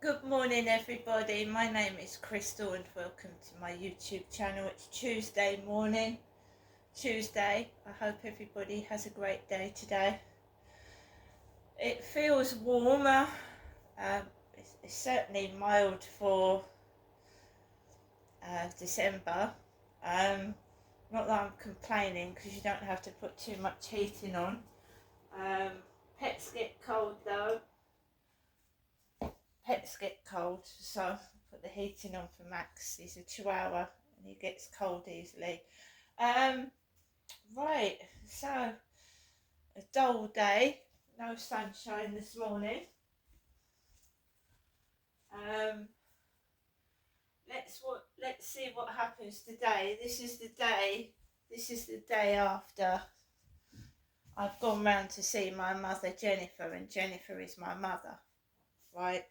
Good morning, everybody. My name is Crystal, and welcome to my YouTube channel. It's Tuesday morning. I hope everybody has a great day today. It feels warmer. It's certainly mild for December. Not that I'm complaining, because you don't have to put too much heating on. Pets get cold though. So put the heating on for Max. He's a chihuahua and he gets cold easily. Right, so a dull day, no sunshine this morning. Let's see what happens today. This is the day after I've gone round to see my mother Jennifer, and Jennifer is my mother, right?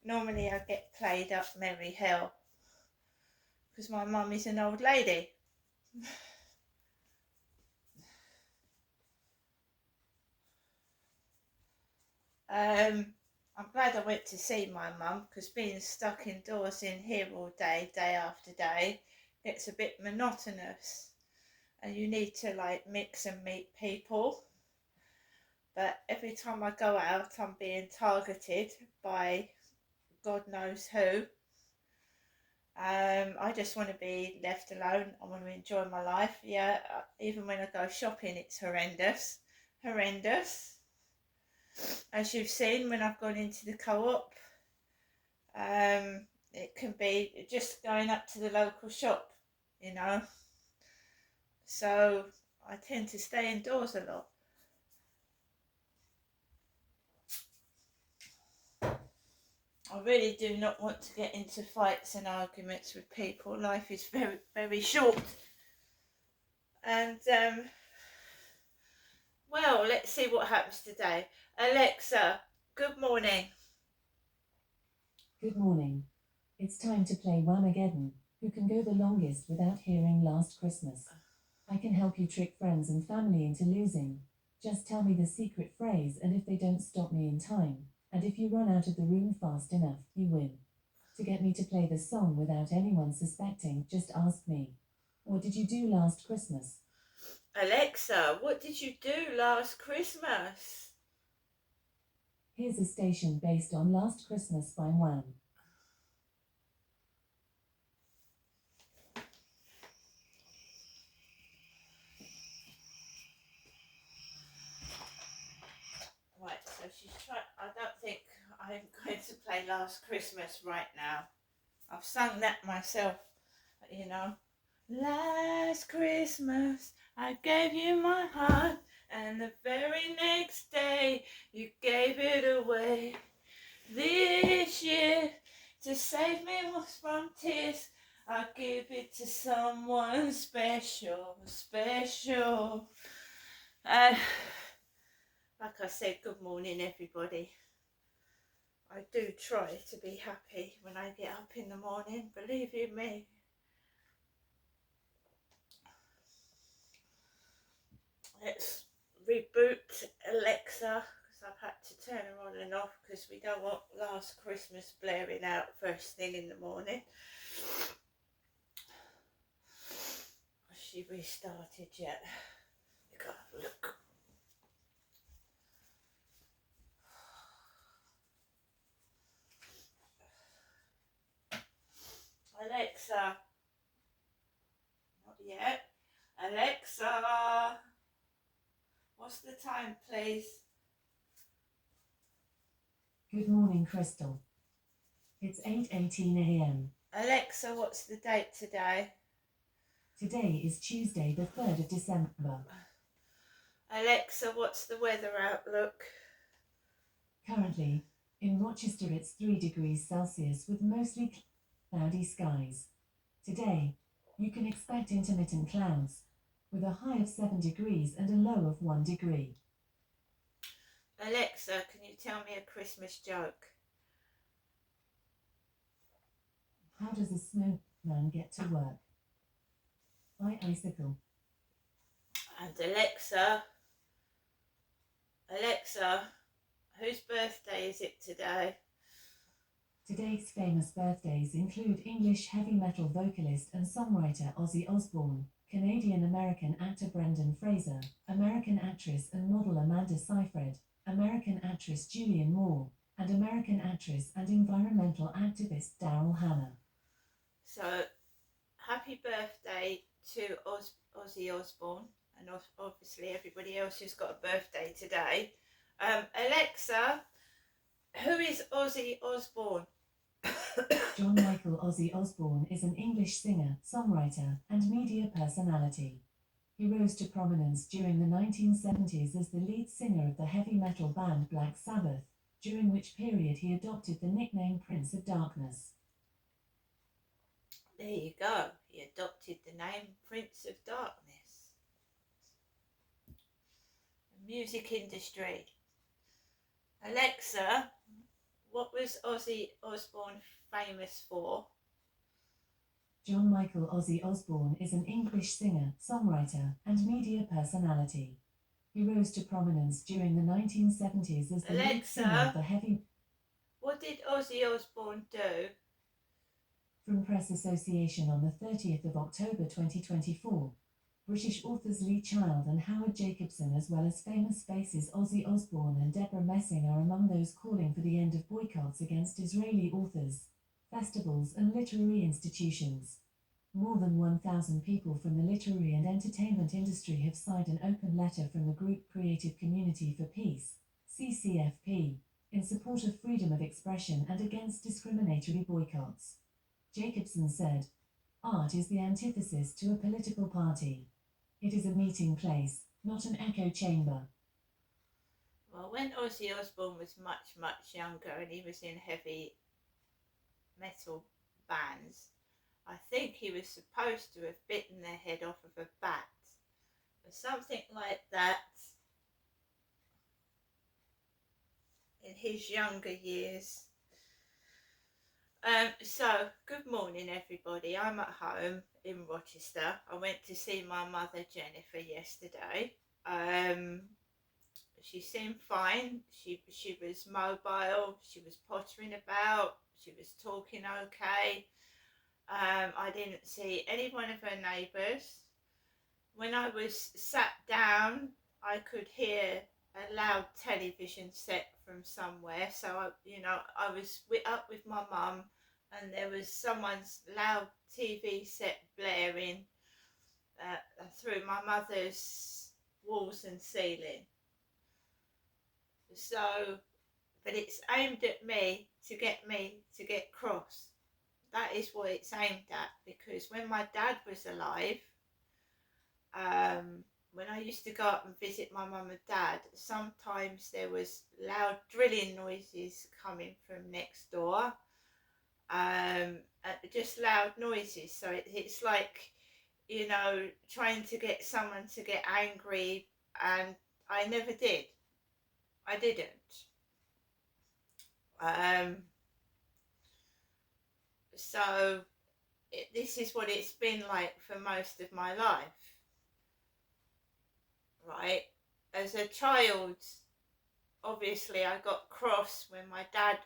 Normally I get played up merry hell because my mum is an old lady. I'm glad I went to see my mum, because being stuck indoors in here all day, day after day, gets a bit monotonous, and you need to like mix and meet people. But every time I go out, I'm being targeted by God knows who. I just want to be left alone. I want to enjoy my life. Yeah, even when I go shopping, it's horrendous. As you've seen, when I've gone into the co-op, it can be just going up to the local shop, so I tend to stay indoors a lot. I really do not want to get into fights and arguments with people. Life is very, very short. And well, let's see what happens today. Alexa, good morning. Good morning. It's time to play Whamageddon. Who can go the longest without hearing Last Christmas? I can help you trick friends and family into losing. Just tell me the secret phrase, and if they don't stop me in time, and if you run out of the room fast enough, you win. To get me to play the song without anyone suspecting, just ask me. What did you do last Christmas? Alexa, what did you do last Christmas? Here's a station based on Last Christmas by Wham. Right, so she's trying. I don't think I'm going to play Last Christmas right now. I've sung that myself, you know. Last Christmas I gave you my heart, and the very next day you gave it away. This year, to save me from tears, I'll give it to someone special. Like I said, good morning, everybody. I do try to be happy when I get up in the morning, believe you me. Let's reboot Alexa, because I've had to turn her on and off because we don't want Last Christmas blaring out first thing in the morning. Has she restarted yet? You gotta have a look. Alexa. Not yet. Alexa. What's the time, please? Good morning, Crystal. It's 8:18 a.m. Alexa, what's the date today? Today is Tuesday, the 3rd of December. Alexa, what's the weather outlook? Currently, in Rochester it's 3 degrees Celsius with mostly cloudy skies. Today, you can expect intermittent clouds, with a high of 7 degrees and a low of 1 degree. Alexa, can you tell me a Christmas joke? How does a snowman get to work? By icicle. And Alexa, whose birthday is it today? Today's famous birthdays include English heavy metal vocalist and songwriter Ozzy Osbourne, Canadian-American actor Brendan Fraser, American actress and model Amanda Seyfried, American actress Julianne Moore, and American actress and environmental activist Daryl Hannah. So, happy birthday to Ozzy Osbourne, and obviously everybody else who's got a birthday today. Alexa, who is Ozzy Osbourne? John Michael Ozzy Osbourne is an English singer, songwriter, and media personality. He rose to prominence during the 1970s as the lead singer of the heavy metal band Black Sabbath, during which period he adopted the nickname Prince of Darkness. There you go. He adopted the name Prince of Darkness. The music industry. Alexa, what was Ozzy Osbourne famous for? John Michael Ozzy Osbourne is an English singer, songwriter, and media personality. He rose to prominence during the 1970s as the lead singer of the heavy... What did Ozzy Osbourne do? From Press Association on the 30th of October 2024, British authors Lee Child and Howard Jacobson, as well as famous faces Ozzy Osbourne and Deborah Messing, are among those calling for the end of boycotts against Israeli authors, festivals and literary institutions. More than 1,000 people from the literary and entertainment industry have signed an open letter from the group Creative Community for Peace, CCFP, in support of freedom of expression and against discriminatory boycotts. Jacobson said, "Art is the antithesis to a political party. It is a meeting place, not an echo chamber." Well, when Ozzy Osbourne was much, much younger and he was in heavy metal bands, I think he was supposed to have bitten the head off of a bat or something like that in his younger years. So, good morning everybody. I'm at home in Rochester. I went to see my mother Jennifer yesterday. She seemed fine. She was mobile. She was pottering about. She was talking okay. I didn't see any one of her neighbours. When I was sat down, I could hear a loud television set from somewhere. So I was up with my mum, and there was someone's loud TV set blaring through my mother's walls and ceiling. So, but it's aimed at me to get cross. That is what it's aimed at, because when my dad was alive, when I used to go up and visit my mum and dad, sometimes there was loud drilling noises coming from next door, just loud noises. So it's like, trying to get someone to get angry, and I never did. I didn't. So this is what it's been like for most of my life, right? As a child, obviously I got cross when my dad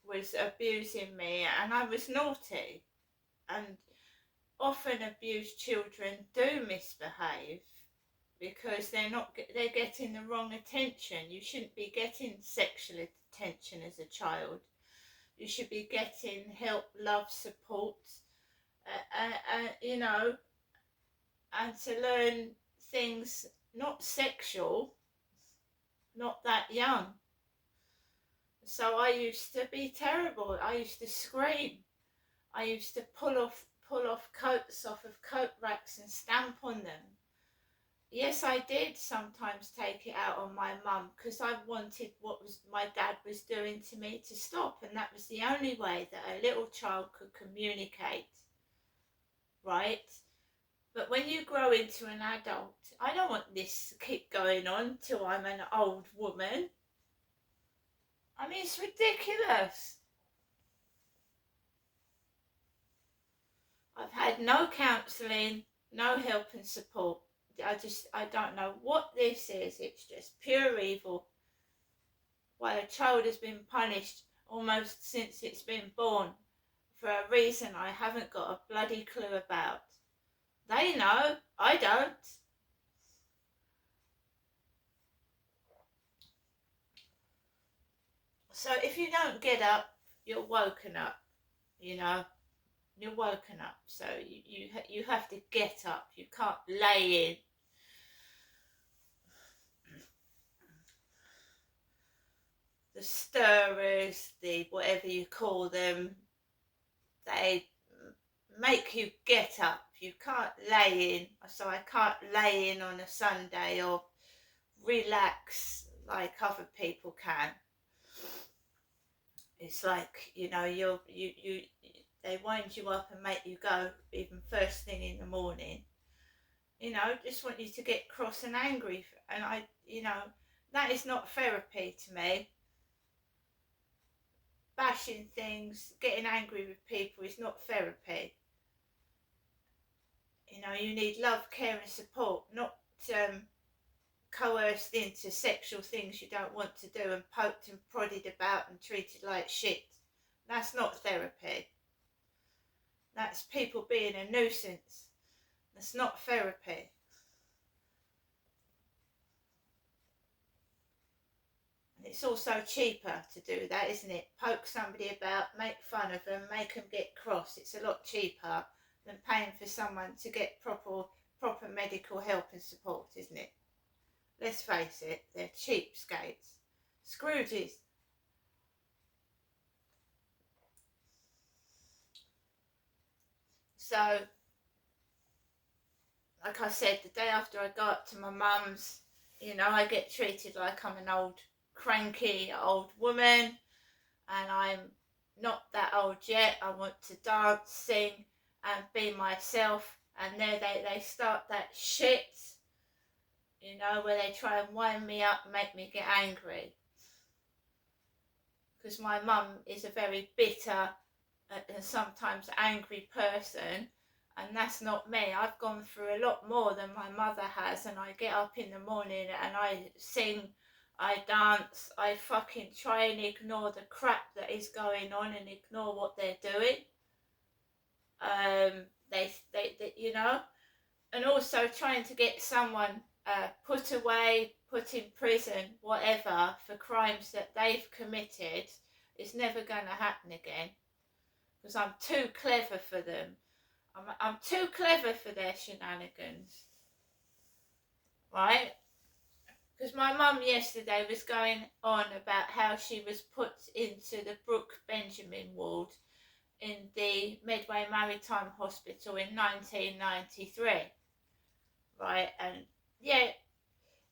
was abusing me, and I was naughty, and often abused children do misbehave because they're getting the wrong attention. You shouldn't be getting sexual attention as a child. You should be getting help, love, support, and to learn things not sexual, not that young. So I used to be terrible. I used to scream. I used to pull off coats off of coat racks and stamp on them. Yes, I did sometimes take it out on my mum, because I wanted what my dad was doing to me to stop, and that was the only way that a little child could communicate, right? But when you grow into an adult, I don't want this to keep going on till I'm an old woman. I mean, it's ridiculous. I've had no counselling, no help and support. I don't know what this is. It's just pure evil. While a child has been punished almost since it's been born, for a reason I haven't got a bloody clue about. They know, I don't. So if you don't get up, you're woken up, you know. You're woken up, so you have to get up. You can't lay in. The stirrers, the whatever you call them, they make you get up. You can't lay in, so I can't lay in on a Sunday or relax like other people can. It's like, you know, you they wind you up and make you go even first thing in the morning. You know, just want you to get cross and angry, and that is not therapy to me. Bashing things, getting angry with people is not therapy. You know, you need love, care and support, not coerced into sexual things you don't want to do and poked and prodded about and treated like shit. That's not therapy. That's people being a nuisance. That's not therapy. It's also cheaper to do that, isn't it? Poke somebody about, make fun of them, make them get cross. It's a lot cheaper than paying for someone to get proper medical help and support, isn't it? Let's face it, they're cheapskates. Scrooges. So, like I said, the day after I go up to my mum's, you know, I get treated like I'm an old cranky old woman, and I'm not that old yet. I want to dance, sing and be myself, and there they start that shit, you know, where they try and wind me up and make me get angry, because my mum is a very bitter and sometimes angry person, and that's not me. I've gone through a lot more than my mother has, and I get up in the morning and I sing, I dance, I fucking try and ignore the crap that is going on and ignore what they're doing. They you know, and also trying to get someone put away, put in prison, whatever, for crimes that they've committed is never going to happen again, because I'm too clever for them. I'm too clever for their shenanigans, right? Because my mum yesterday was going on about how she was put into the Brooke Benjamin ward in the Medway Maritime Hospital in 1993, right? And yeah,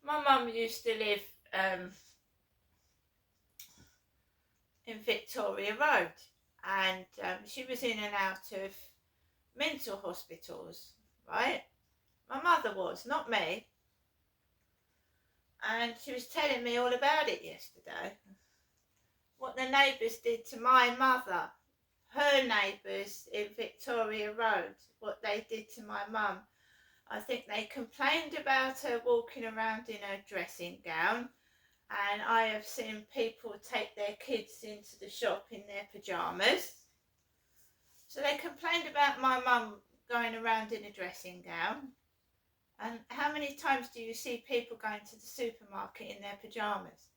my mum used to live in Victoria Road, and she was in and out of mental hospitals, right? My mother was, not me. And she was telling me all about it yesterday. What the neighbours did to my mother, her neighbours in Victoria Road, what they did to my mum. I think they complained about her walking around in her dressing gown, and I have seen people take their kids into the shop in their pyjamas. So they complained about my mum going around in a dressing gown. And how many times do you see people going to the supermarket in their pyjamas?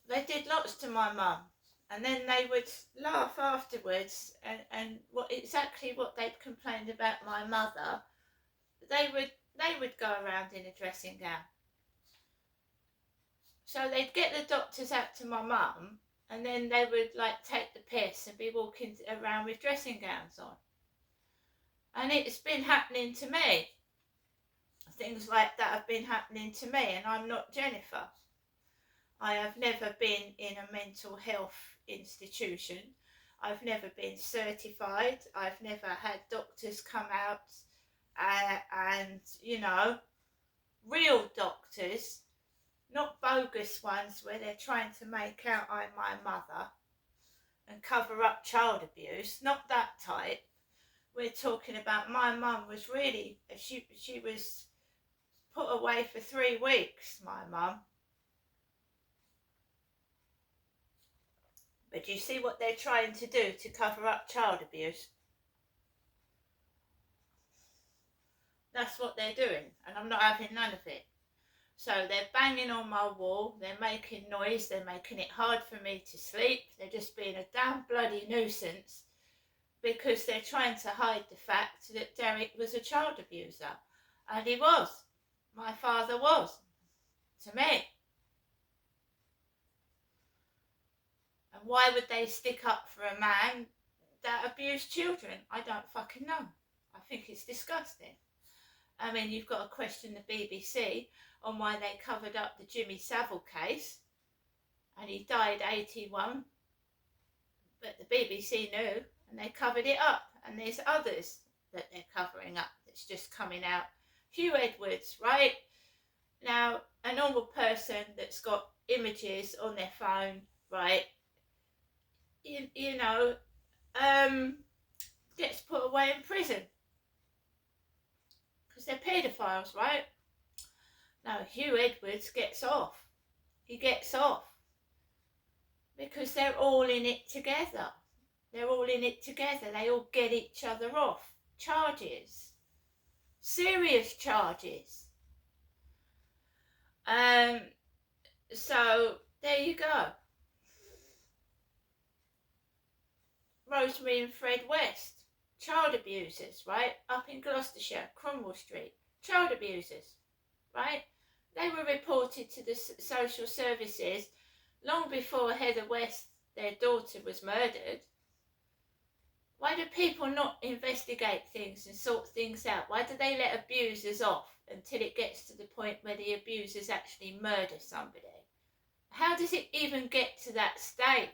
They did lots to my mum, and then they would laugh afterwards, and exactly what they'd complained about my mother, they would go around in a dressing gown. So they'd get the doctors out to my mum, and then they would like take the piss and be walking around with dressing gowns on. And it's been happening to me. Things like that have been happening to me, and I'm not Jennifer. I have never been in a mental health institution. I've never been certified. I've never had doctors come out and, you know, real doctors, not bogus ones where they're trying to make out I'm my mother and cover up child abuse. Not that type. We're talking about my mum was really, she was put away for 3 weeks, my mum. But do you see what they're trying to do to cover up child abuse? That's what they're doing, and I'm not having none of it. So they're banging on my wall, they're making noise, they're making it hard for me to sleep, they're just being a damn bloody nuisance because they're trying to hide the fact that Derek was a child abuser. And he was. My father was. To me. And why would they stick up for a man that abused children? I don't fucking know. I think it's disgusting. I mean, you've got to question the BBC on why they covered up the Jimmy Savile case. And he died 81. But the BBC knew, and they covered it up. And there's others that they're covering up that's just coming out. Hugh Edwards, right? Now, a normal person that's got images on their phone, right, you know, gets put away in prison. Because they're paedophiles, right? Now, Hugh Edwards gets off. He gets off. Because they're all in it together. They're all in it together. They all get each other off. Charges. Serious charges. So, there you go. Rosemary and Fred West. Child abusers, right? Up in Gloucestershire, Cromwell Street. Child abusers, right? They were reported to the social services long before Heather West, their daughter, was murdered. Why do people not investigate things and sort things out? Why do they let abusers off until it gets to the point where the abusers actually murder somebody? How does it even get to that stage?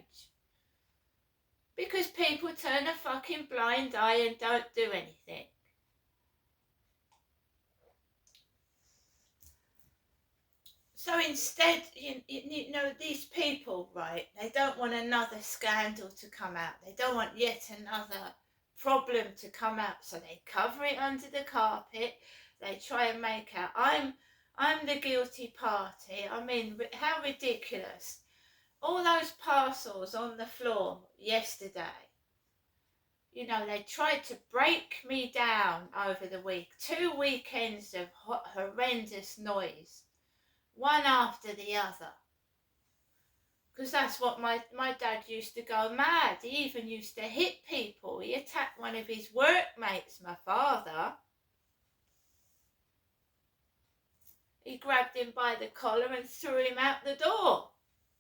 Because people turn a fucking blind eye and don't do anything. So instead, you know, these people, right, they don't want another scandal to come out. They don't want yet another problem to come out. So they cover it under the carpet. They try and make out, I'm the guilty party. I mean, how ridiculous. All those parcels on the floor yesterday. You know, they tried to break me down over the week. 2 weekends of horrendous noise. One after the other. Because that's what my dad used to go mad. He even used to hit people. He attacked one of his workmates, my father. He grabbed him by the collar and threw him out the door.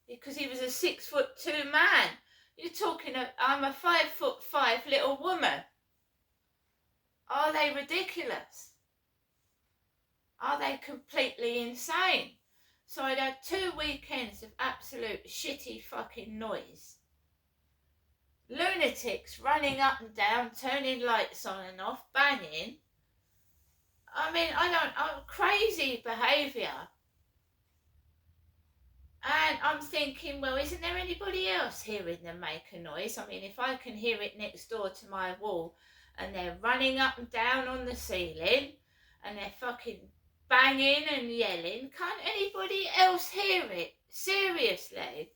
Because he was a 6'2" man. You're talking, I'm a 5'5" little woman. Are they ridiculous? Are they completely insane? So I'd had 2 weekends of absolute shitty fucking noise. Lunatics running up and down, turning lights on and off, banging. I mean, crazy behaviour. And I'm thinking, well, isn't there anybody else hearing them make a noise? I mean, if I can hear it next door to my wall and they're running up and down on the ceiling and they're fucking banging and yelling, can't anybody else hear it? Seriously.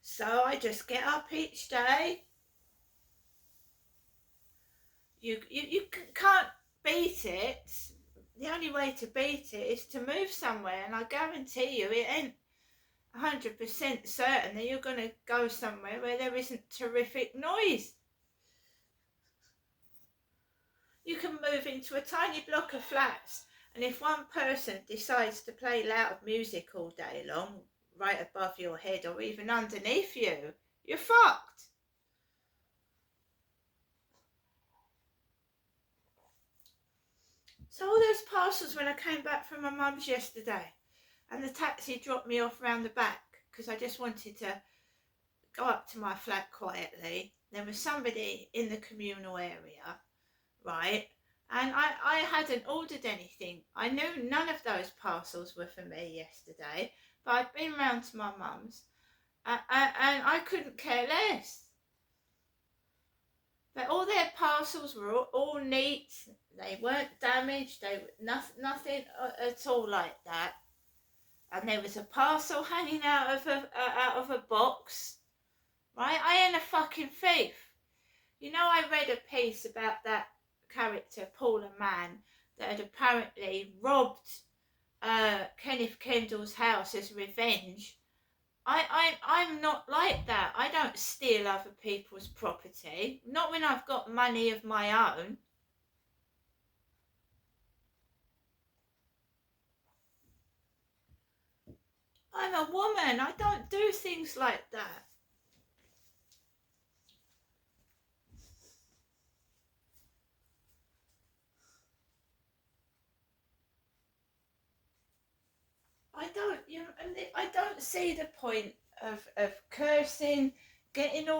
So I just get up each day. You can't beat it. The only way to beat it is to move somewhere, and I guarantee you it ain't 100% certain that you're going to go somewhere where there isn't terrific noise. You can move into a tiny block of flats, and if one person decides to play loud music all day long, right above your head or even underneath you, you're fucked. So all those parcels when I came back from my mum's yesterday, and the taxi dropped me off round the back because I just wanted to go up to my flat quietly. There was somebody in the communal area, right? And I hadn't ordered anything. I knew none of those parcels were for me yesterday, but I'd been round to my mum's and I couldn't care less. But all their parcels were all neat. They weren't damaged. They nothing at all like that. And there was a parcel hanging out of a box. Right? I ain't a fucking thief. You know, I read a piece about that character, Paula Mann, that had apparently robbed Kenneth Kendall's house as revenge. I'm not like that. I don't steal other people's property. Not when I've got money of my own. I'm a woman. I don't do things like that. I don't see the point of cursing, getting all